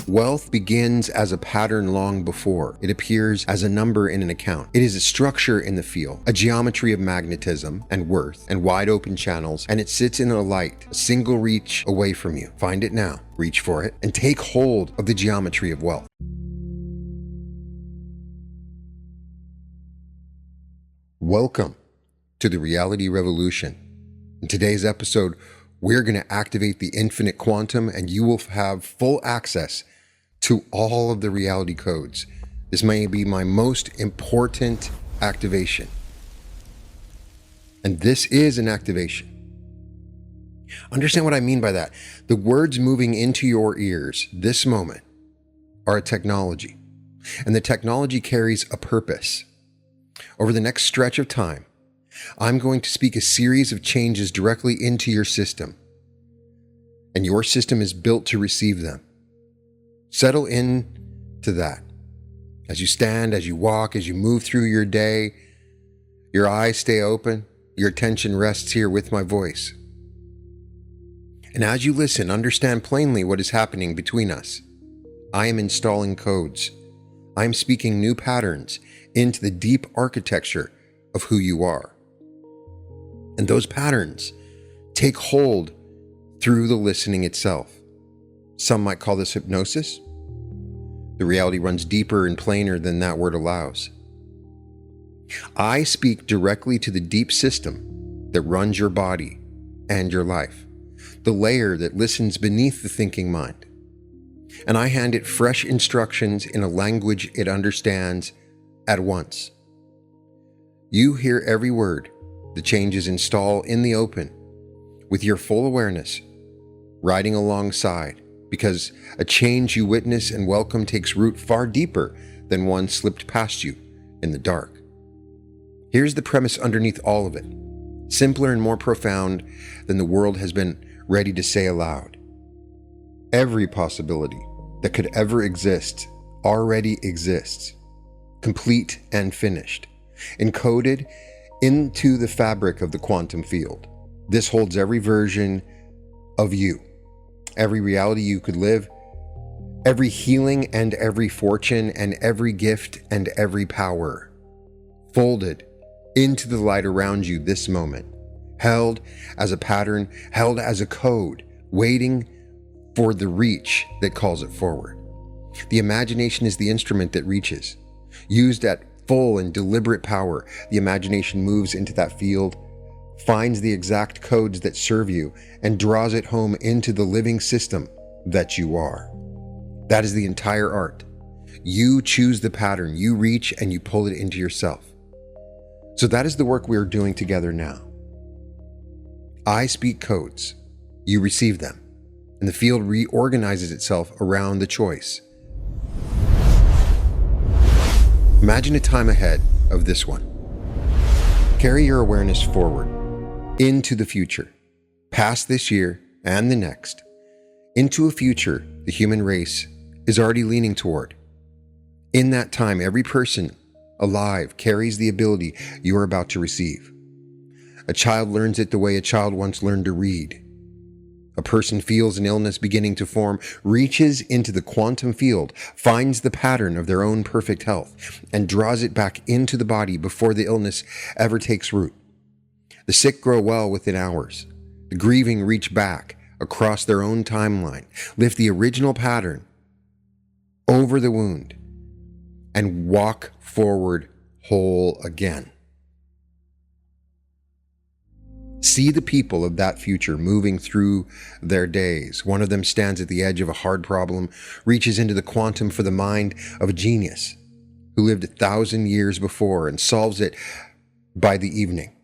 Wealth begins as a pattern long before it appears as a number in an account. It is a structure in the field, a geometry of magnetism and worth and wide open channels, and it sits in a light, a single reach away from you. Find it now, reach for it, and take hold of the geometry of wealth. Welcome to the Reality Revolution. In today's episode, we're going to activate the infinite quantum, and you will have full access to all of the reality codes. This may be my most important activation. And this is an activation. Understand what I mean by that. The words moving into your ears this moment are a technology, and the technology carries a purpose. Over the next stretch of time, I'm going to speak a series of changes directly into your system, and your system is built to receive them. Settle in to that. As you stand, as you walk, as you move through your day, your eyes stay open, your attention rests here with my voice. And as you listen, understand plainly what is happening between us. I am installing codes. I am speaking new patterns into the deep architecture of who you are. And those patterns take hold through the listening itself. Some might call this hypnosis. The reality runs deeper and plainer than that word allows. I speak directly to the deep system that runs your body and your life, the layer that listens beneath the thinking mind. And I hand it fresh instructions in a language it understands at once. You hear every word. The changes install in the open with your full awareness, riding alongside, because a change you witness and welcome takes root far deeper than one slipped past you in the dark. Here's the premise underneath all of it, simpler and more profound than the world has been ready to say aloud. Every possibility that could ever exist already exists, complete and finished, encoded into the fabric of the quantum field. This holds every version of you, every reality you could live, every healing and every fortune and every gift and every power, folded into the light around you this moment, held as a pattern, held as a code, waiting for the reach that calls it forward. The imagination is the instrument that reaches. Used at full and deliberate power, the imagination moves into that field, finds the exact codes that serve you, and draws it home into the living system that you are. That is the entire art. You choose the pattern, you reach, and you pull it into yourself. So that is the work we are doing together now. I speak codes, you receive them, and the field reorganizes itself around the choice. Imagine a time ahead of this one. Carry your awareness forward, into the future, past this year and the next, into a future the human race is already leaning toward. In that time, every person alive carries the ability you are about to receive. A child learns it the way a child once learned to read. A person feels an illness beginning to form, reaches into the quantum field, finds the pattern of their own perfect health, and draws it back into the body before the illness ever takes root. The sick grow well within hours. The grieving reach back across their own timeline, lift the original pattern over the wound, and walk forward whole again. See the people of that future moving through their days. One of them stands at the edge of a hard problem, reaches into the quantum for the mind of a genius who lived 1,000 years before and solves it by the evening.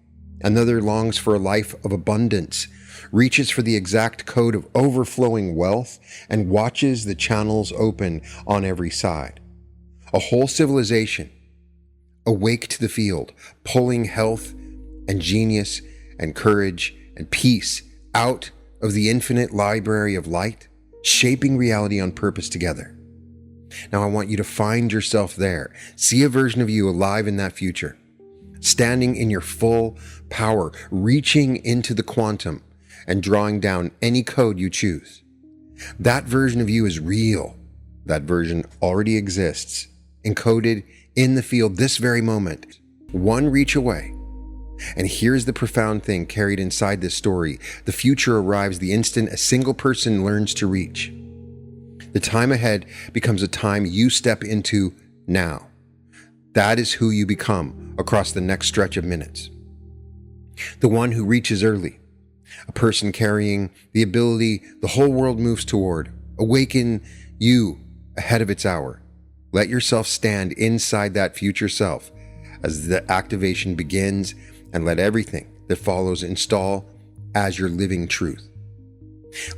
Another longs for a life of abundance, reaches for the exact code of overflowing wealth, and watches the channels open on every side. A whole civilization awake to the field, pulling health and genius and courage and peace out of the infinite library of light, shaping reality on purpose together. Now I want you to find yourself there. See a version of you alive in that future, standing in your full power, reaching into the quantum and drawing down any code you choose. That version of you is real. That version already exists, encoded in the field this very moment, one reach away. And here's the profound thing carried inside this story. The future arrives the instant a single person learns to reach. The time ahead becomes a time you step into now. That is who you become across the next stretch of minutes. The one who reaches early, a person carrying the ability the whole world moves toward. Awaken you ahead of its hour. Let yourself stand inside that future self as the activation begins, and let everything that follows install as your living truth.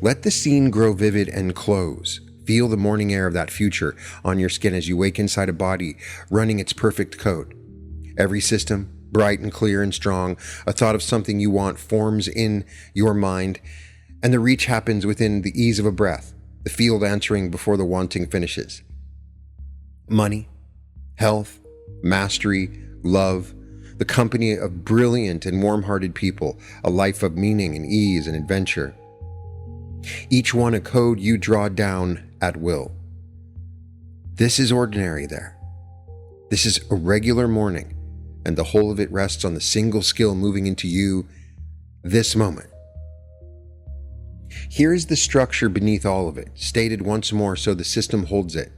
Let the scene grow vivid and close. Feel the morning air of that future on your skin as you wake inside a body running its perfect code. Every system, bright and clear and strong, a thought of something you want forms in your mind, and the reach happens within the ease of a breath, the field answering before the wanting finishes. Money, health, mastery, love, the company of brilliant and warm-hearted people, a life of meaning and ease and adventure. Each one a code you draw down at will. This is ordinary there. This is a regular morning, and the whole of it rests on the single skill moving into you this moment. Here is the structure beneath all of it, stated once more so the system holds it.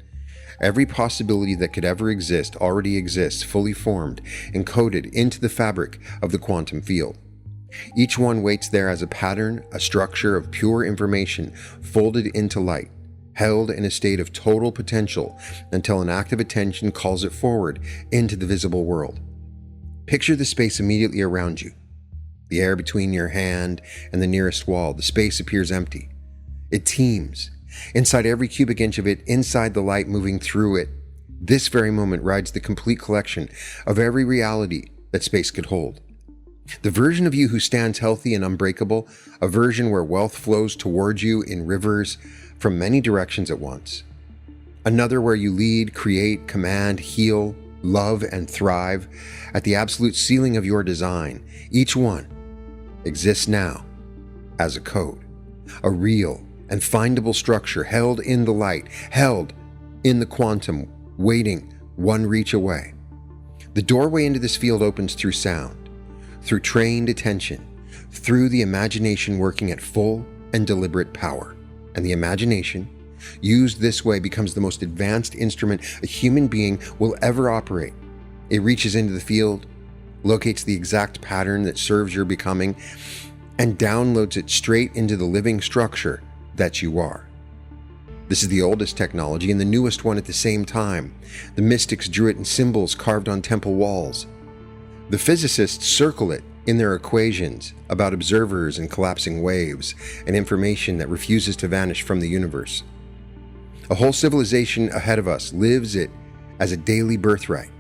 Every possibility that could ever exist already exists, fully formed, encoded into the fabric of the quantum field. Each one waits there as a pattern, a structure of pure information folded into light, held in a state of total potential until an active attention calls it forward into the visible world. Picture the space immediately around you. The air between your hand and the nearest wall, the space appears empty. It teems. Inside every cubic inch of it, inside the light moving through it, this very moment rides the complete collection of every reality that space could hold. The version of you who stands healthy and unbreakable, a version where wealth flows towards you in rivers from many directions at once. Another where you lead, create, command, heal, love, and thrive at the absolute ceiling of your design. Each one exists now as a code, a real and findable structure held in the light, held in the quantum, waiting one reach away. The doorway into this field opens through sound, through trained attention, through the imagination working at full and deliberate power. And the imagination, used this way, becomes the most advanced instrument a human being will ever operate. It reaches into the field, locates the exact pattern that serves your becoming, and downloads it straight into the living structure that you are. This is the oldest technology and the newest one at the same time. The mystics drew it in symbols carved on temple walls. The physicists circle it in their equations about observers and collapsing waves and information that refuses to vanish from the universe. A whole civilization ahead of us lives it as a daily birthright.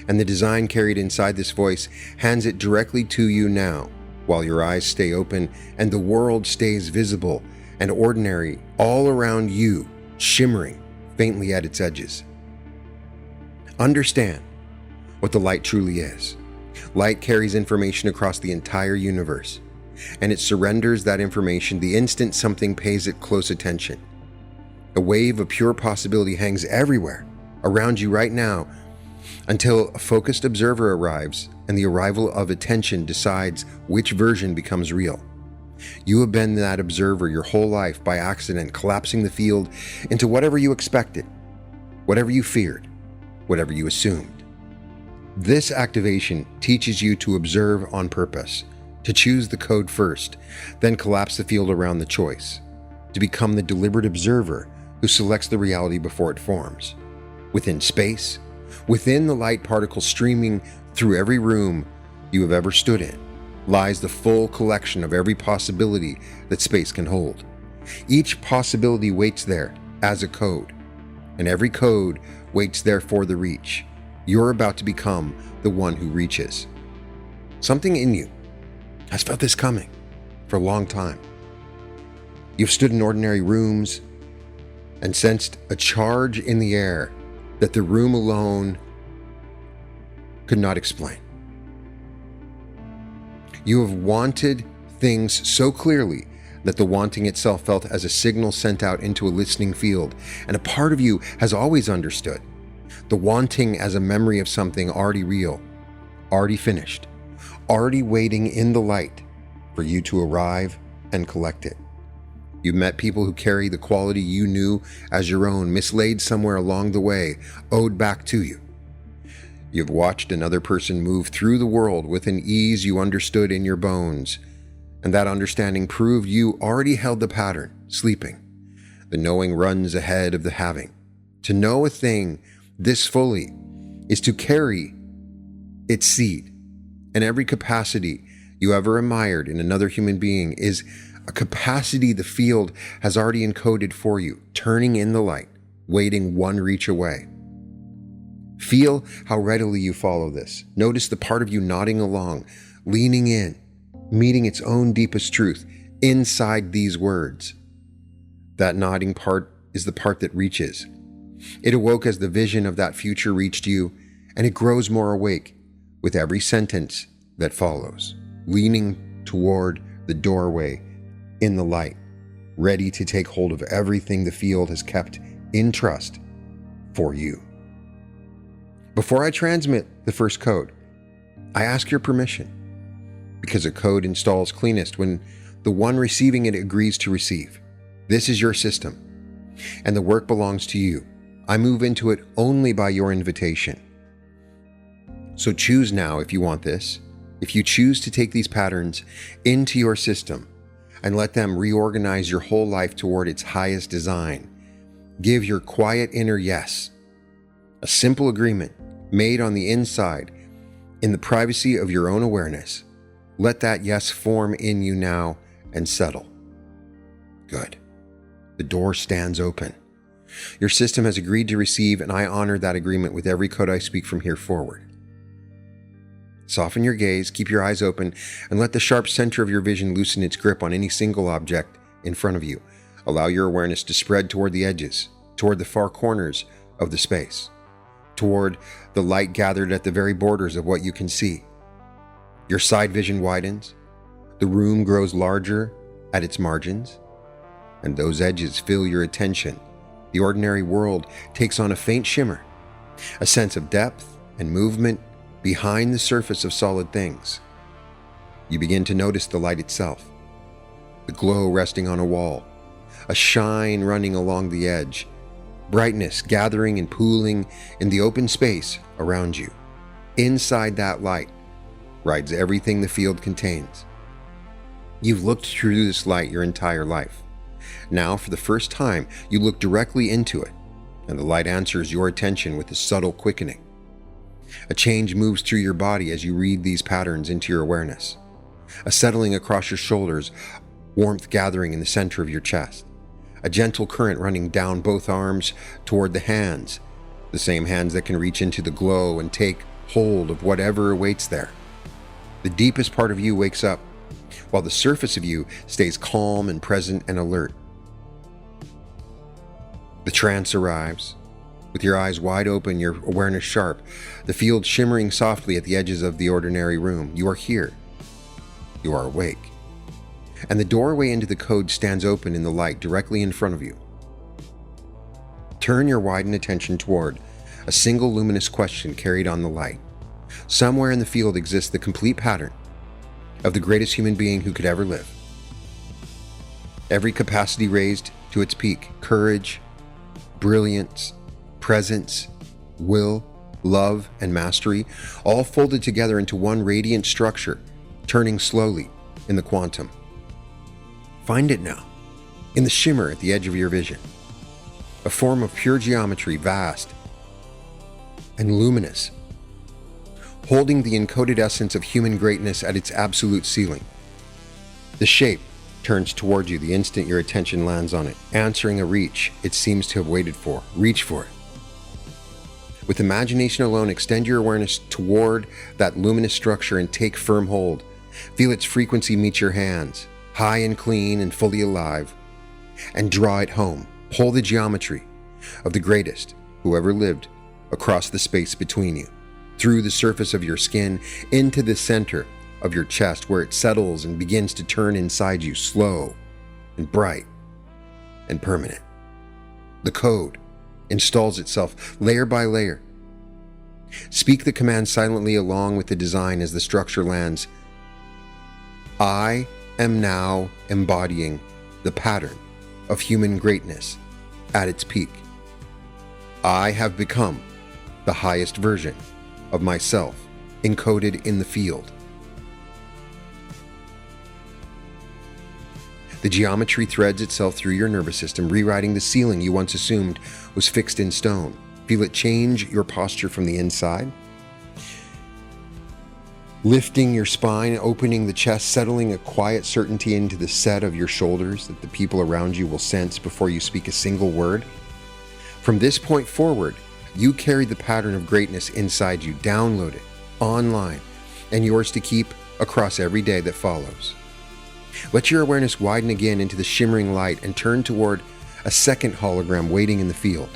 And the design carried inside this voice hands it directly to you now, while your eyes stay open and the world stays visible and ordinary all around you, shimmering faintly at its edges. Understand what the light truly is. Light carries information across the entire universe, and it surrenders that information the instant something pays it close attention. A wave of pure possibility hangs everywhere around you right now until a focused observer arrives and the arrival of attention decides which version becomes real. You have been that observer your whole life by accident, collapsing the field into whatever you expected, whatever you feared, whatever you assumed. This activation teaches you to observe on purpose, to choose the code first, then collapse the field around the choice, to become the deliberate observer who selects the reality before it forms. Within space, within the light particles streaming through every room you have ever stood in, lies the full collection of every possibility that space can hold. Each possibility waits there as a code, and every code waits there for the reach. You're about to become the one who reaches. Something in you has felt this coming for a long time. You've stood in ordinary rooms and sensed a charge in the air that the room alone could not explain. You have wanted things so clearly that the wanting itself felt as a signal sent out into a listening field, and a part of you has always understood. The wanting as a memory of something already real, already finished, already waiting in the light for you to arrive and collect it. You've met people who carry the quality you knew as your own, mislaid somewhere along the way, owed back to you. You've watched another person move through the world with an ease you understood in your bones, and that understanding proved you already held the pattern, sleeping. The knowing runs ahead of the having. To know a thing this fully is to carry its seed, and every capacity you ever admired in another human being is a capacity the field has already encoded for you, turning in the light, waiting one reach away. Feel how readily you follow this. Notice the part of you nodding along, leaning in, meeting its own deepest truth inside these words. That nodding part is the part that reaches. It awoke as the vision of that future reached you, and it grows more awake with every sentence that follows, leaning toward the doorway in the light, ready to take hold of everything the field has kept in trust for you. Before I transmit the first code, I ask your permission, because a code installs cleanest when the one receiving it agrees to receive. This is your system, and the work belongs to you. I move into it only by your invitation. So choose now if you want this. If you choose to take these patterns into your system and let them reorganize your whole life toward its highest design, give your quiet inner yes, a simple agreement made on the inside in the privacy of your own awareness. Let that yes form in you now and settle. Good. The door stands open. Your system has agreed to receive, and I honor that agreement with every code I speak from here forward. Soften your gaze, keep your eyes open, and let the sharp center of your vision loosen its grip on any single object in front of you. Allow your awareness to spread toward the edges, toward the far corners of the space, toward the light gathered at the very borders of what you can see. Your side vision widens, the room grows larger at its margins, and those edges fill your attention. The ordinary world takes on a faint shimmer, a sense of depth and movement behind the surface of solid things. You begin to notice the light itself, the glow resting on a wall, a shine running along the edge, brightness gathering and pooling in the open space around you. Inside that light rides everything the field contains. You've looked through this light your entire life. Now, for the first time, you look directly into it, and the light answers your attention with a subtle quickening. A change moves through your body as you read these patterns into your awareness. A settling across your shoulders, warmth gathering in the center of your chest. A gentle current running down both arms toward the hands, the same hands that can reach into the glow and take hold of whatever awaits there. The deepest part of you wakes up, while the surface of you stays calm and present and alert. The trance arrives. With your eyes wide open, your awareness sharp, the field shimmering softly at the edges of the ordinary room. You are here. You are awake. And the doorway into the code stands open in the light directly in front of you. Turn your widened attention toward a single luminous question carried on the light. Somewhere in the field exists the complete pattern of the greatest human being who could ever live. Every capacity raised to its peak: courage, brilliance, presence, will, love, and mastery, all folded together into one radiant structure, turning slowly in the quantum. Find it now, in the shimmer at the edge of your vision. A form of pure geometry, vast and luminous, holding the encoded essence of human greatness at its absolute ceiling. The shape turns toward you the instant your attention lands on it, answering a reach it seems to have waited for. Reach for it. With imagination alone, extend your awareness toward that luminous structure and take firm hold. Feel its frequency meet your hands, high and clean and fully alive, and draw it home. Pull the geometry of the greatest who ever lived across the space between you, through the surface of your skin, into the center of your chest, where it settles and begins to turn inside you, slow, and bright and permanent. The code installs itself layer by layer. Speak the command silently along with the design as the structure lands. I am now embodying the pattern of human greatness at its peak. I have become the highest version of myself encoded in the field. The geometry threads itself through your nervous system, rewriting the ceiling you once assumed was fixed in stone. Feel it change your posture from the inside. Lifting your spine, opening the chest, settling a quiet certainty into the set of your shoulders that the people around you will sense before you speak a single word. From this point forward, you carry the pattern of greatness inside you, downloaded, online, and yours to keep across every day that follows. Let your awareness widen again into the shimmering light and turn toward a second hologram waiting in the field.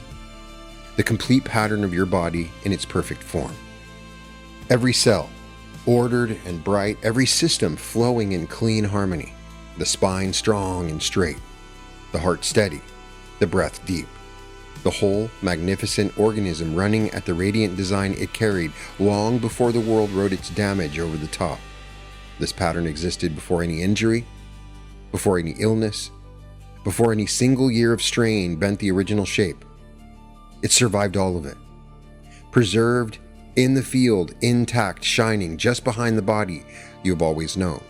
The complete pattern of your body in its perfect form. Every cell, ordered and bright, every system flowing in clean harmony, the spine strong and straight, the heart steady, the breath deep, the whole magnificent organism running at the radiant design it carried long before the world wrote its damage over the top. This pattern existed before any injury, before any illness, before any single year of strain bent the original shape. It survived all of it, preserved in the field, intact, shining just behind the body you have always known.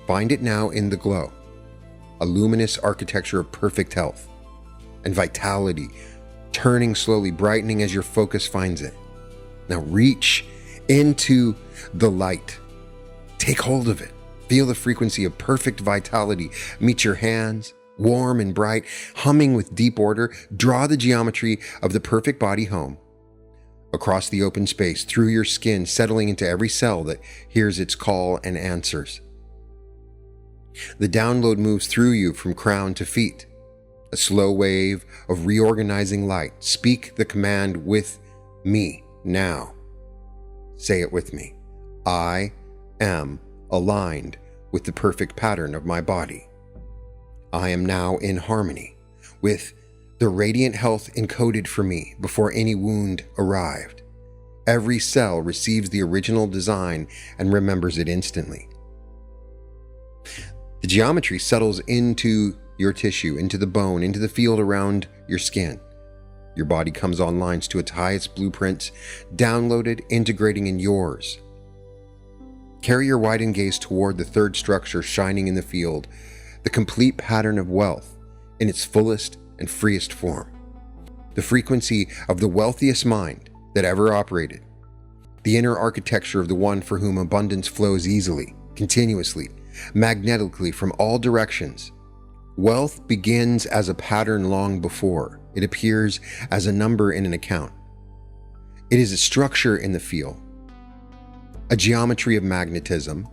Find it now in the glow, a luminous architecture of perfect health and vitality, turning slowly, brightening as your focus finds it. Now reach into the light. Take hold of it. Feel the frequency of perfect vitality meet your hands, warm and bright, humming with deep order. Draw the geometry of the perfect body home across the open space, through your skin, settling into every cell that hears its call and answers. The download moves through you from crown to feet, a slow wave of reorganizing light. Speak the command with me now. Say it with me. I am aligned with the perfect pattern of my body. I am now in harmony with the radiant health encoded for me before any wound arrived. Every cell receives the original design and remembers it instantly. The geometry settles into your tissue, into the bone, into the field around your skin. Your body comes online to its highest blueprints, downloaded, integrating in yours. Carry your widened gaze toward the third structure shining in the field, the complete pattern of wealth in its fullest and freest form. The frequency of the wealthiest mind that ever operated. The inner architecture of the one for whom abundance flows easily, continuously, magnetically from all directions. Wealth begins as a pattern long before it appears as a number in an account. It is a structure in the field, a geometry of magnetism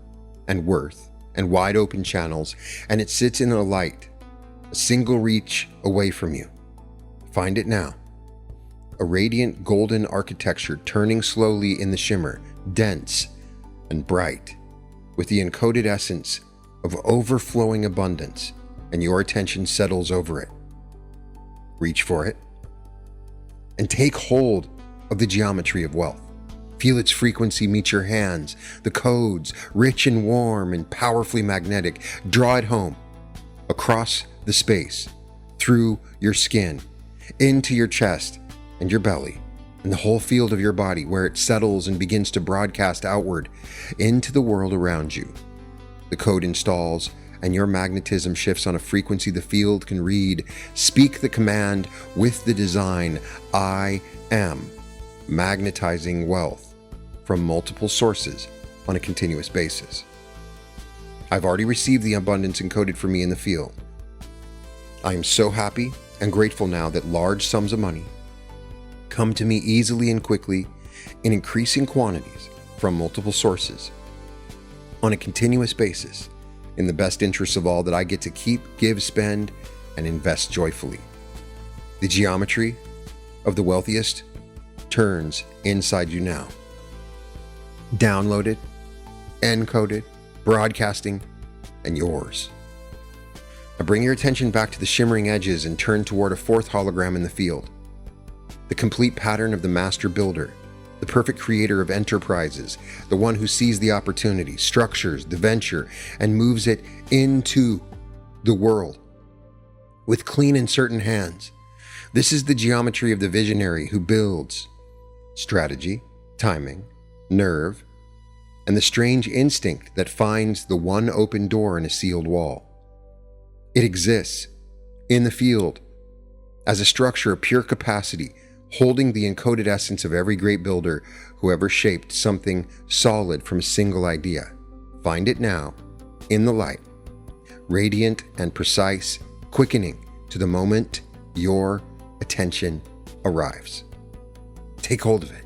and worth and wide open channels, and it sits in a light, a single reach away from you. Find it now. A radiant golden architecture turning slowly in the shimmer, dense and bright, with the encoded essence of overflowing abundance, and your attention settles over it. Reach for it and take hold of the geometry of wealth. Feel its frequency meet your hands, the codes, rich and warm and powerfully magnetic. Draw it home, across the space, through your skin, into your chest and your belly, and the whole field of your body, where it settles and begins to broadcast outward into the world around you. The code installs, and your magnetism shifts on a frequency the field can read. Speak the command with the design, I am, magnetizing wealth from multiple sources on a continuous basis. I've already received the abundance encoded for me in the field. I am so happy and grateful now that large sums of money come to me easily and quickly in increasing quantities from multiple sources on a continuous basis, in the best interests of all that I get to keep, give, spend, and invest joyfully. The geometry of the wealthiest turns inside you now. Downloaded, encoded, broadcasting, and yours. Now bring your attention back to the shimmering edges and turn toward a fourth hologram in the field. The complete pattern of the master builder, the perfect creator of enterprises, the one who sees the opportunity, structures the venture, and moves it into the world with clean and certain hands. This is the geometry of the visionary who builds strategy, timing, nerve, and the strange instinct that finds the one open door in a sealed wall. It exists in the field as a structure of pure capacity, holding the encoded essence of every great builder who ever shaped something solid from a single idea. Find it now, in the light, radiant and precise, quickening to the moment your attention arrives. Take hold of it.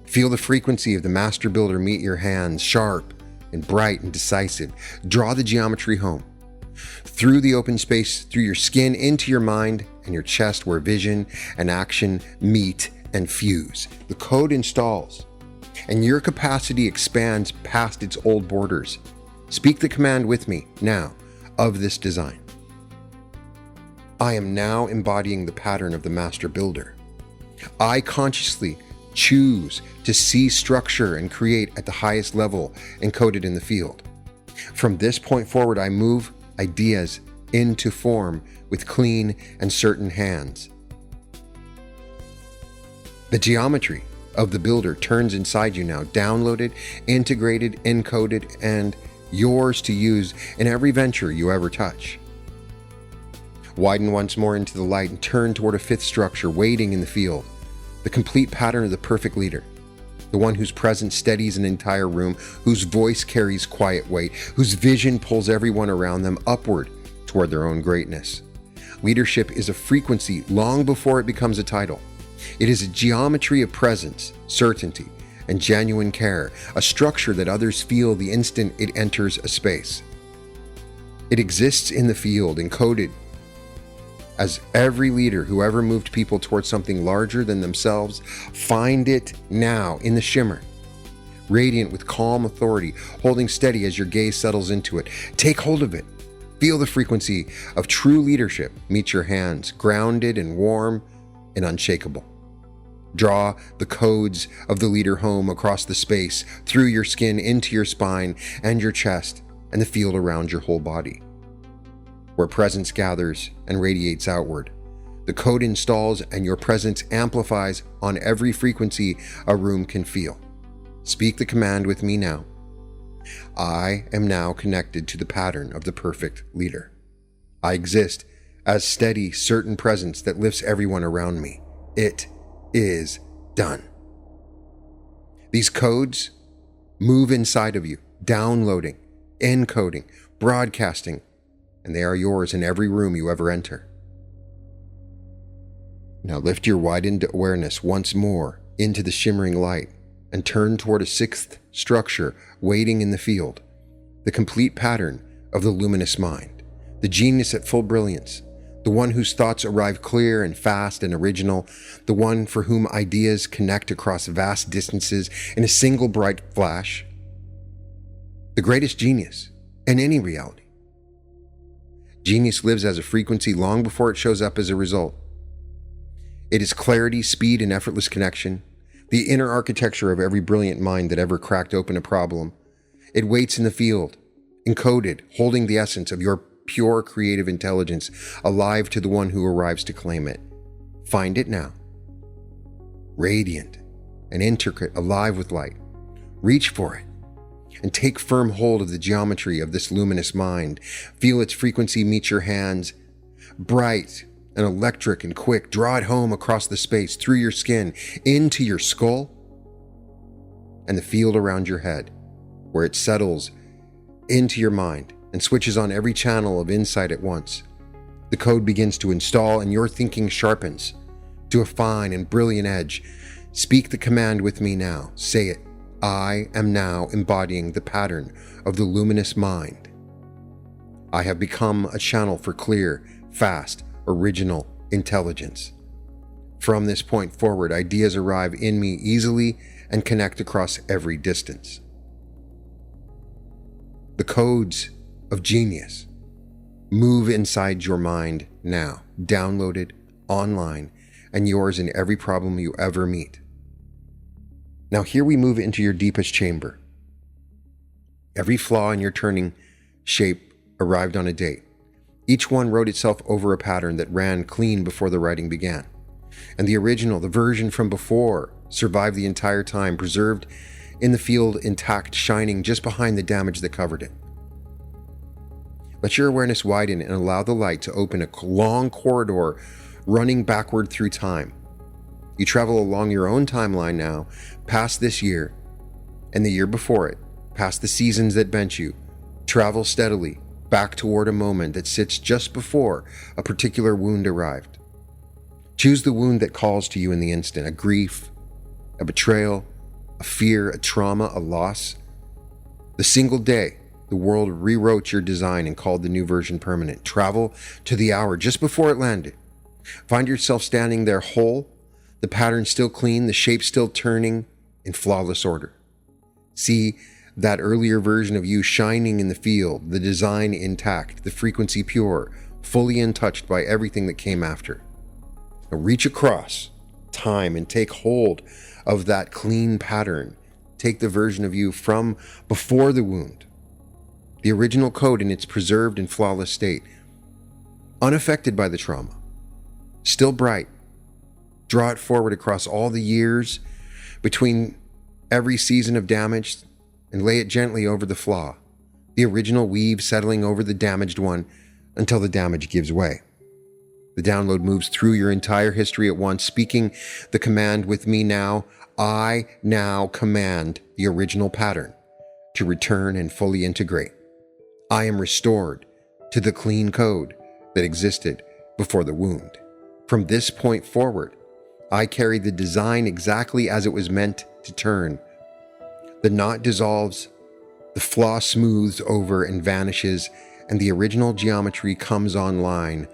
Feel the frequency of the master builder meet your hands, sharp and bright and decisive. Draw the geometry home. Through the open space, through your skin, into your mind and your chest, where vision and action meet and fuse. The code installs, and your capacity expands past its old borders. Speak the command with me now of this design. I am now embodying the pattern of the master builder. I consciously choose to see structure and create at the highest level encoded in the field. From this point forward, I move ideas into form with clean and certain hands. The geometry of the builder turns inside you now, downloaded, integrated, encoded, and yours to use in every venture you ever touch. Widen once more into the light and turn toward a fifth structure waiting in the field. The complete pattern of the perfect leader, the one whose presence steadies an entire room, whose voice carries quiet weight, whose vision pulls everyone around them upward toward their own greatness. Leadership is a frequency long before it becomes a title. It is a geometry of presence, certainty, and genuine care, a structure that others feel the instant it enters a space. It exists in the field, encoded as every leader who ever moved people towards something larger than themselves. Find it now in the shimmer, radiant with calm authority, holding steady as your gaze settles into it. Take hold of it. Feel the frequency of true leadership meet your hands, grounded and warm and unshakable. Draw the codes of the leader home across the space, through your skin, into your spine and your chest, and the field around your whole body. Where presence gathers and radiates outward, the code installs and your presence amplifies on every frequency a room can feel. Speak the command with me now. I am now connected to the pattern of the perfect leader. I exist as steady, certain presence that lifts everyone around me. It is done. These codes move inside of you, downloading, encoding, broadcasting, and they are yours in every room you ever enter. Now lift your widened awareness once more into the shimmering light and turn toward a sixth structure waiting in the field, the complete pattern of the luminous mind, the genius at full brilliance, the one whose thoughts arrive clear and fast and original, the one for whom ideas connect across vast distances in a single bright flash, the greatest genius in any reality. Genius lives as a frequency long before it shows up as a result. It is clarity, speed, and effortless connection, the inner architecture of every brilliant mind that ever cracked open a problem. It waits in the field, encoded, holding the essence of your pure creative intelligence, alive to the one who arrives to claim it. Find it now. Radiant and intricate, alive with light. Reach for it and take firm hold of the geometry of this luminous mind. Feel its frequency meet your hands. Bright and electric and quick, draw it home across the space, through your skin, into your skull, and the field around your head, where it settles into your mind and switches on every channel of insight at once. The code begins to install and your thinking sharpens to a fine and brilliant edge. Speak the command with me now. Say it. I am now embodying the pattern of the luminous mind. I have become a channel for clear, fast, original intelligence. From this point forward, ideas arrive in me easily and connect across every distance. The codes of genius move inside your mind now, downloaded, online, and yours in every problem you ever meet. Now here we move into your deepest chamber. Every flaw in your turning shape arrived on a date. Each one wrote itself over a pattern that ran clean before the writing began. And the original, the version from before, survived the entire time, preserved in the field intact, shining just behind the damage that covered it. Let your awareness widen and allow the light to open a long corridor running backward through time. You travel along your own timeline now, past this year and the year before it, past the seasons that bent you. Travel steadily back toward a moment that sits just before a particular wound arrived. Choose the wound that calls to you in the instant, a grief, a betrayal, a fear, a trauma, a loss. The single day the world rewrote your design and called the new version permanent. Travel to the hour just before it landed. Find yourself standing there whole, the pattern still clean, the shape still turning in flawless order. See that earlier version of you shining in the field, the design intact, the frequency pure, fully untouched by everything that came after. Now reach across time and take hold of that clean pattern. Take the version of you from before the wound, the original code in its preserved and flawless state, unaffected by the trauma, still bright. Draw it forward across all the years between every season of damage and lay it gently over the flaw, the original weave settling over the damaged one until the damage gives way. The download moves through your entire history at once, speaking the command with me now. I now command the original pattern to return and fully integrate. I am restored to the clean code that existed before the wound. From this point forward, I carry the design exactly as it was meant to turn. The knot dissolves, the flaw smooths over and vanishes, and the original geometry comes online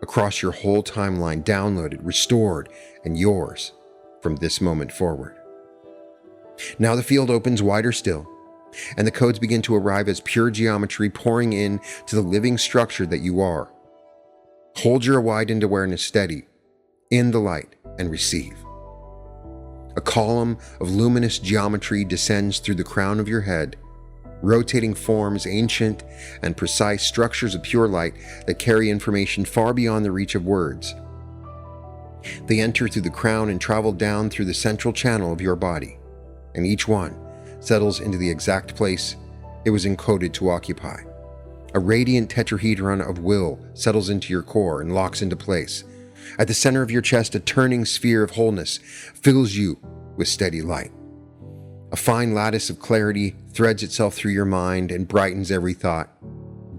across your whole timeline, downloaded, restored, and yours from this moment forward. Now the field opens wider still, and the codes begin to arrive as pure geometry pouring in to the living structure that you are. Hold your widened awareness steady in the light and receive. A column of luminous geometry descends through the crown of your head, rotating forms, ancient and precise structures of pure light that carry information far beyond the reach of words. They enter through the crown and travel down through the central channel of your body, and each one settles into the exact place it was encoded to occupy. A radiant tetrahedron of will settles into your core and locks into place. At the center of your chest, a turning sphere of wholeness fills you with steady light. A fine lattice of clarity threads itself through your mind and brightens every thought.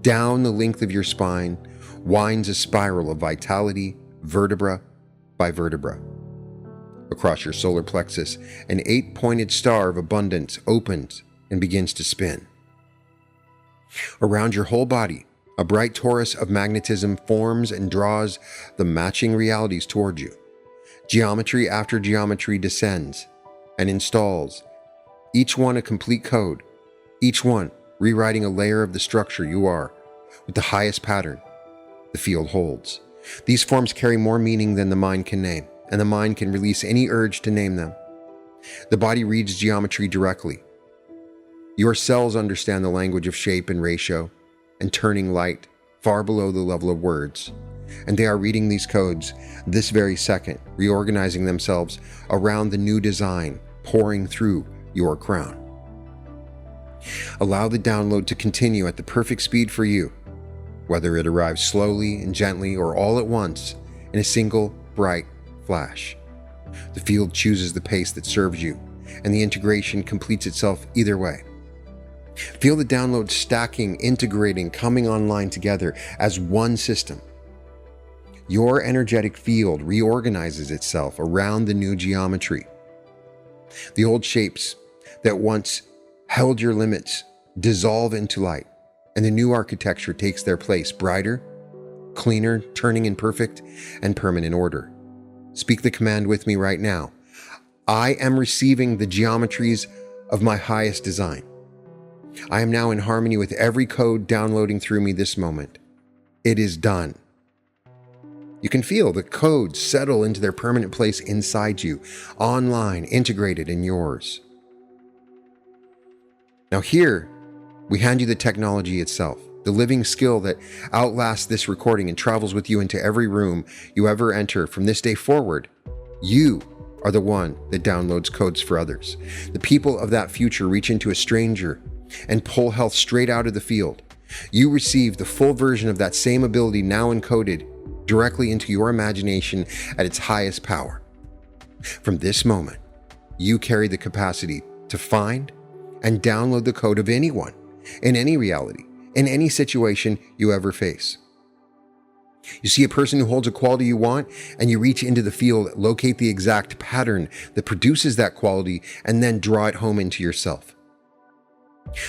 Down the length of your spine winds a spiral of vitality, vertebra by vertebra. Across your solar plexus, an 8-pointed star of abundance opens and begins to spin. Around your whole body, a bright torus of magnetism forms and draws the matching realities toward you. Geometry after geometry descends and installs, each one a complete code, each one rewriting a layer of the structure you are, with the highest pattern the field holds. These forms carry more meaning than the mind can name, and the mind can release any urge to name them. The body reads geometry directly. Your cells understand the language of shape and ratio and turning light far below the level of words, and they are reading these codes this very second, reorganizing themselves around the new design pouring through your crown. Allow the download to continue at the perfect speed for you, whether it arrives slowly and gently or all at once in a single bright flash. The field chooses the pace that serves you, and the integration completes itself either way. Feel the download stacking, integrating, coming online together as one system. Your energetic field reorganizes itself around the new geometry. The old shapes that once held your limits dissolve into light, and the new architecture takes their place, brighter, cleaner, turning in perfect and permanent order. Speak the command with me right now. I am receiving the geometries of my highest design. I am now in harmony with every code downloading through me this moment. It is done. You can feel the codes settle into their permanent place inside you, online, integrated in yours. Now here, we hand you the technology itself, the living skill that outlasts this recording and travels with you into every room you ever enter from this day forward. You are the one that downloads codes for others. The people of that future reach into a stranger and pull health straight out of the field. You receive the full version of that same ability now encoded directly into your imagination at its highest power. From this moment, you carry the capacity to find and download the code of anyone, in any reality, in any situation you ever face. You see a person who holds a quality you want, and you reach into the field, locate the exact pattern that produces that quality, and then draw it home into yourself.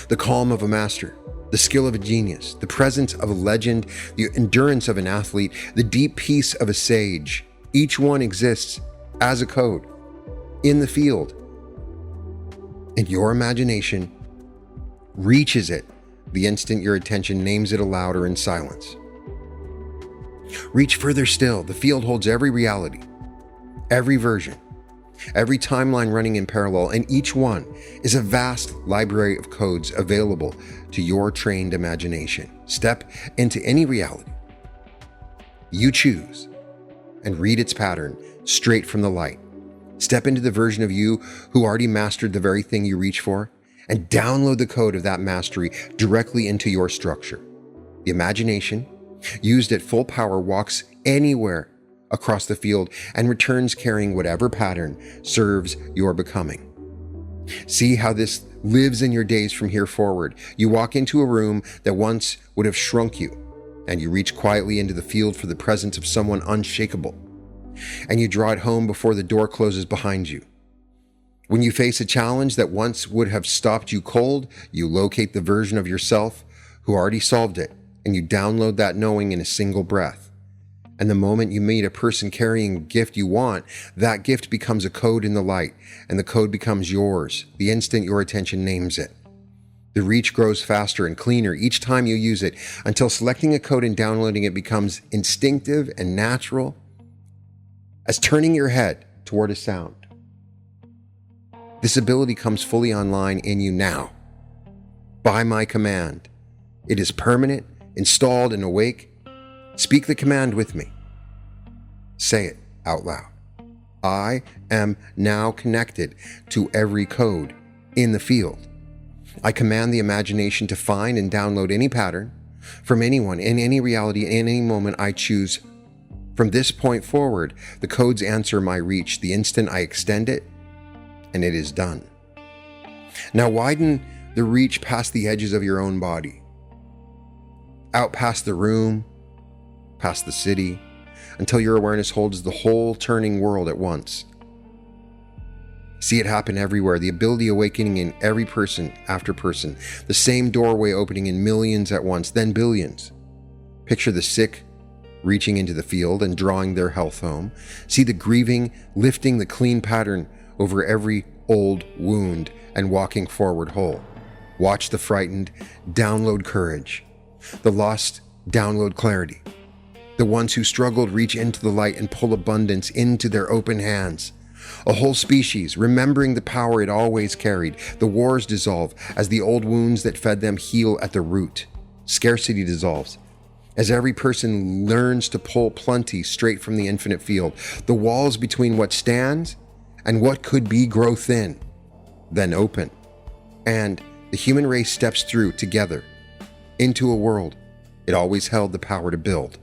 The calm of a master, the skill of a genius, the presence of a legend, the endurance of an athlete, the deep peace of a sage. Each one exists as a code in the field. And your imagination reaches it the instant your attention names it aloud or in silence. Reach further still. The field holds every reality, every version, every timeline running in parallel, and each one is a vast library of codes available to your trained imagination. Step into any reality you choose and read its pattern straight from the light. Step into the version of you who already mastered the very thing you reach for, and download the code of that mastery directly into your structure. The imagination, used at full power, walks anywhere across the field and returns carrying whatever pattern serves your becoming. See how this lives in your days from here forward. You walk into a room that once would have shrunk you, and you reach quietly into the field for the presence of someone unshakable, and you draw it home before the door closes behind you. When you face a challenge that once would have stopped you cold, you locate the version of yourself who already solved it, and you download that knowing in a single breath. And the moment you meet a person carrying a gift you want, that gift becomes a code in the light, and the code becomes yours the instant your attention names it. The reach grows faster and cleaner each time you use it, until selecting a code and downloading it becomes instinctive and natural as turning your head toward a sound. This ability comes fully online in you now, by my command. It is permanent, installed, and awake. Speak the command with me. Say it out loud. I am now connected to every code in the field. I command the imagination to find and download any pattern from anyone in any reality in any moment I choose. From this point forward, the codes answer my reach the instant I extend it, and it is done. Now widen the reach past the edges of your own body, out past the room, past the city, until your awareness holds the whole turning world at once. See it happen everywhere, the ability awakening in every person after person, the same doorway opening in millions at once, then billions. Picture the sick reaching into the field and drawing their health home. See the grieving lifting the clean pattern over every old wound and walking forward whole. Watch the frightened download courage, the lost download clarity. The ones who struggled reach into the light and pull abundance into their open hands. A whole species, remembering the power it always carried. The wars dissolve as the old wounds that fed them heal at the root. Scarcity dissolves as every person learns to pull plenty straight from the infinite field. The walls between what stands and what could be grow thin, then open. And the human race steps through together into a world it always held the power to build.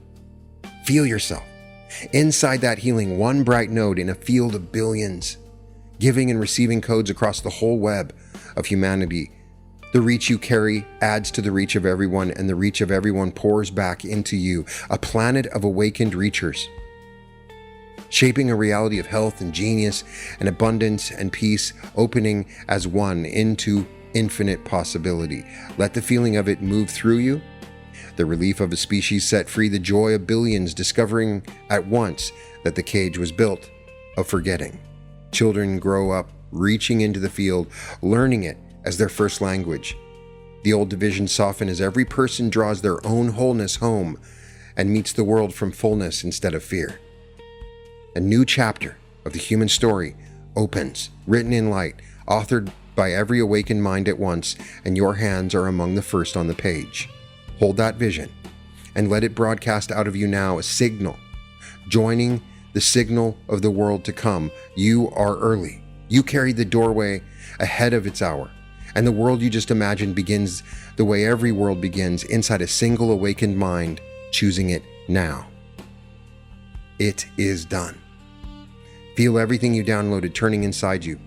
Feel yourself inside that healing, one bright node in a field of billions, giving and receiving codes across the whole web of humanity. The reach you carry adds to the reach of everyone, and the reach of everyone pours back into you, a planet of awakened reachers, shaping a reality of health and genius and abundance and peace, opening as one into infinite possibility. Let the feeling of it move through you. The relief of a species set free, the joy of billions discovering at once that the cage was built of forgetting. Children grow up reaching into the field, learning it as their first language. The old divisions soften as every person draws their own wholeness home, and meets the world from fullness instead of fear. A new chapter of the human story opens, written in light, authored by every awakened mind at once, and your hands are among the first on the page. Hold that vision and let it broadcast out of you now a signal, joining the signal of the world to come. You are early. You carry the doorway ahead of its hour, and the world you just imagined begins the way every world begins, inside a single awakened mind, choosing it now. It is done. Feel everything you downloaded turning inside you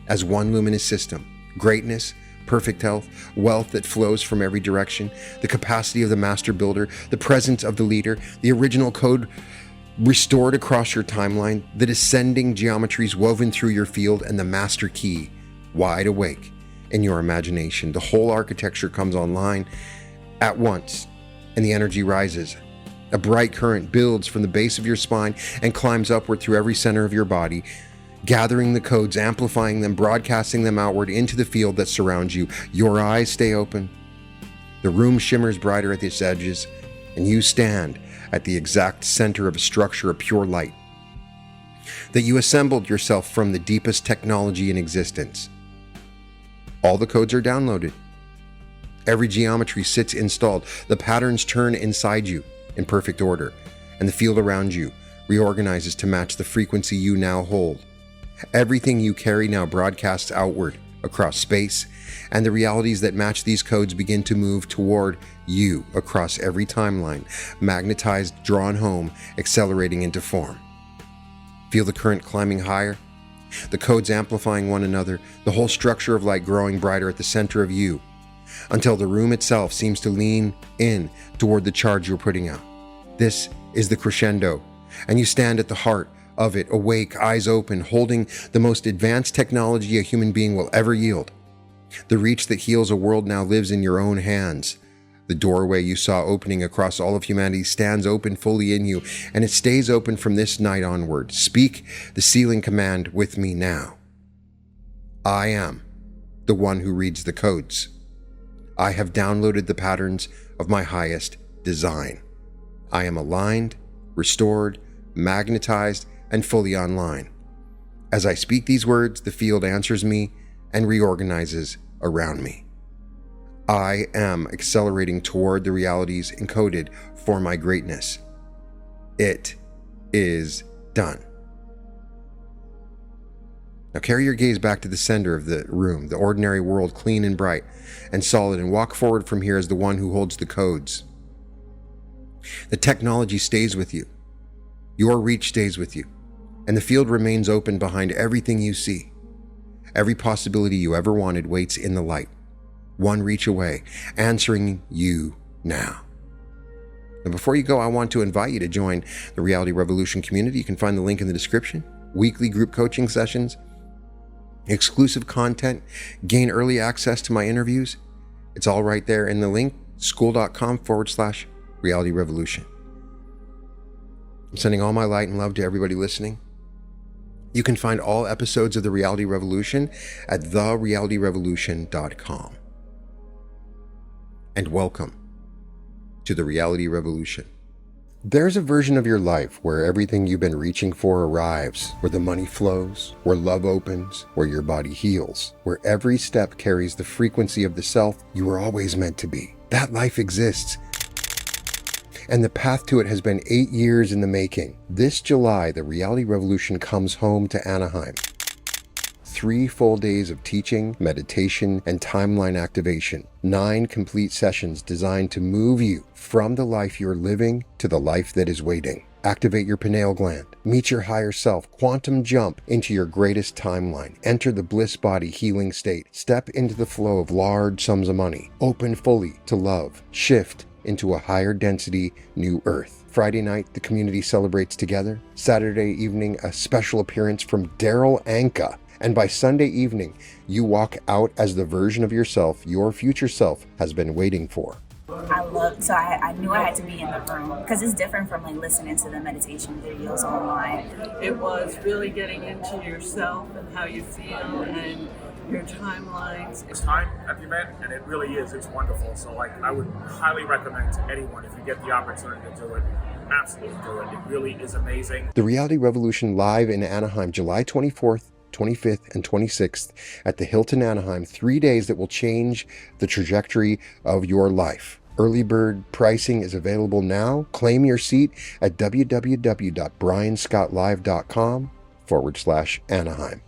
as one luminous system. Greatness, perfect health, wealth that flows from every direction, the capacity of the master builder, the presence of the leader, the original code restored across your timeline, the descending geometries woven through your field, and the master key wide awake in your imagination. The whole architecture comes online at once, and the energy rises. A bright current builds from the base of your spine and climbs upward through every center of your body, gathering the codes, amplifying them, broadcasting them outward into the field that surrounds you. Your eyes stay open. The room shimmers brighter at its edges, and you stand at the exact center of a structure of pure light. That you assembled yourself from the deepest technology in existence. All the codes are downloaded. Every geometry sits installed. The patterns turn inside you in perfect order, and the field around you reorganizes to match the frequency you now hold. Everything you carry now broadcasts outward across space, and the realities that match these codes begin to move toward you across every timeline, magnetized, drawn home, accelerating into form. Feel the current climbing higher, the codes amplifying one another, the whole structure of light growing brighter at the center of you, until the room itself seems to lean in toward the charge you're putting out. This is the crescendo, and you stand at the heart of it, awake, eyes open, holding the most advanced technology a human being will ever yield. The reach that heals a world now lives in your own hands. The doorway you saw opening across all of humanity stands open fully in you, and it stays open from this night onward. Speak the sealing command with me now. I am the one who reads the codes. I have downloaded the patterns of my highest design. I am aligned, restored, magnetized, and fully online. As I speak these words, the field answers me and reorganizes around me. I am accelerating toward the realities encoded for my greatness. It is done. Now carry your gaze back to the center of the room, the ordinary world, clean and bright and solid, and walk forward from here as the one who holds the codes. The technology stays with you. Your reach stays with you, and the field remains open behind everything you see. Every possibility you ever wanted waits in the light, one reach away, answering you now. Now, before you go, I want to invite you to join the Reality Revolution community. You can find the link in the description. Weekly group coaching sessions, exclusive content, gain early access to my interviews. It's all right there in the link, school.com/Reality Revolution. I'm sending all my light and love to everybody listening. You can find all episodes of The Reality Revolution at therealityrevolution.com. And welcome to The Reality Revolution. There's a version of your life where everything you've been reaching for arrives, where the money flows, where love opens, where your body heals, where every step carries the frequency of the self you were always meant to be. That life exists, and the path to it has been 8 years in the making. This July, the Reality Revolution comes home to Anaheim. 3 full days of teaching, meditation, and timeline activation. 9 complete sessions designed to move you from the life you're living to the life that is waiting. Activate your pineal gland, meet your higher self, quantum jump into your greatest timeline, enter the bliss body healing state, step into the flow of large sums of money, open fully to love, shift into a higher density new earth. Friday night, the community celebrates together. Saturday evening, a special appearance from Daryl Anka. And by Sunday evening, you walk out as the version of yourself your future self has been waiting for. I knew I had to be in the room because it's different from like listening to the meditation videos online. It was really getting into yourself and how you feel and your timelines. It's time at the event, and it really is. It's wonderful. So, like, I would highly recommend to anyone, if you get the opportunity to do it, absolutely do it. It really is amazing. The Reality Revolution live in Anaheim, July 24th, 25th, and 26th at the Hilton Anaheim. 3 days that will change the trajectory of your life. Early bird pricing is available now. Claim your seat at www.brianscottlive.com/Anaheim.